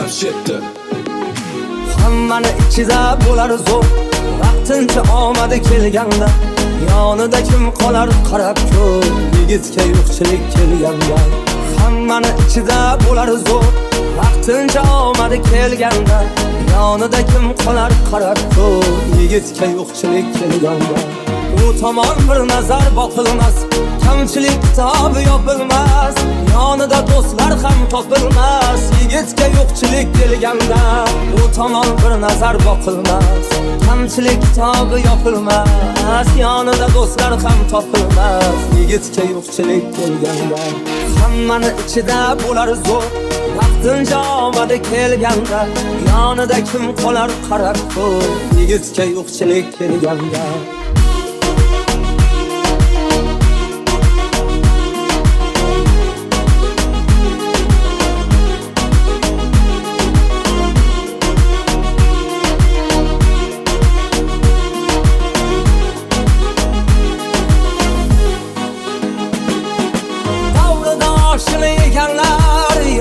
Jamshiddi. Hammani ichida bo'lar zo'r, vaqtincha omadi kelganda, yonida kim qolar qarab ko'r, yigitga yo'qchilik kelganda. Hammani ichida bo'lar zo'r, vaqtincha omadi kelganda, yonida kim qolar qarab ko'r, yigitga yo'qchilik kelganda. U tomon bir nazar boqilmas, kamchilik kitobi yopilmas, yonida do'stlar ham topilmas, yigitga yo'qchilik kelganda. U tomon bir nazar boqilmas, kamchilik kitobi yopilmas, yonida do'stlar ham topilmas, yigitga yo'qchilik kelganda. Hammani ichida bo'lar zo'r, vaqtincha omadi kelganda, yonida kim qolar qarab ko'r, yigitga yo'qchilik kelganda.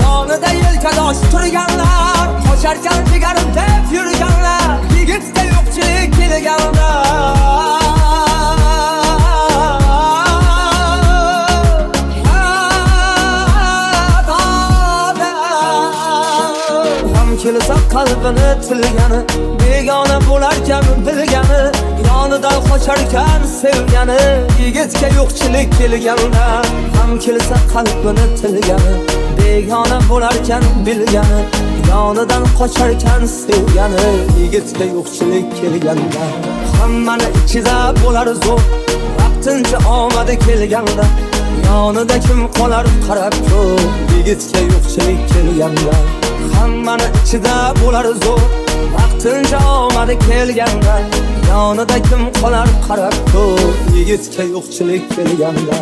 Yonida yelkadosh turganlar, qocharkan jigarim deb yurganlar, yigitga yo'qchilik kelganda. Ham kelsa qalbini tilgani, begona bo'larkan bilgani, yonidan qocharkan sevgani, yigitga yo'qchilik kelganda. Ham kelsa qalbini tilgani, begona bo'larkan bilgani, yonidan qocharkan sevgani, yigitga yo'qchilik kelganda. Hammani ichida bo'lar zo'r, vaqtincha omadi kelganda, yonida kim qolar qarab ko'r, yigitga yo'qchilik kelganda. Hammani ichida bo'lar zo'r, vaqtincha omadi kelganda, yonida kim qolar qarab ko'r, yigitga yo'qchilik kelganda.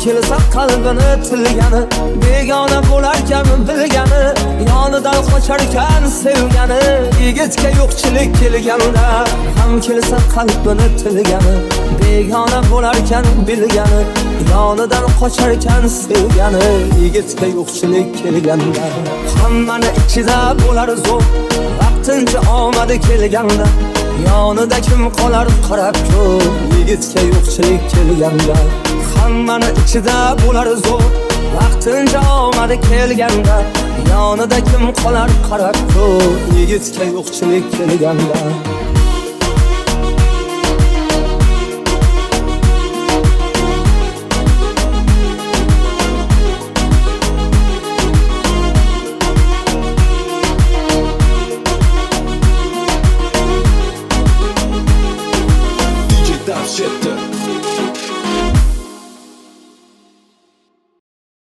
Kelsa qalbini tilgani, begona bo'larkan bilgani, yonidan qocharkan sevgani, yigitga yo'qchilik kelganda. Ham kelsa qalbini tilgani, begona bo'larkan bilgani, yonidan qocharkan sevgani, yigitga yo'qchilik kelganda. Hammani ichida bo'lar zo'r, vaqtincha omadi kelganda, yonida kim qolar qarab ko'r, yigitga yo'qchilik kelganda. Hammani ichida bo'lar zo'r, vaqtincha omadi kelganda, yonida kim qolar qarab ko'r, yigitga yo'qchilik kelganda.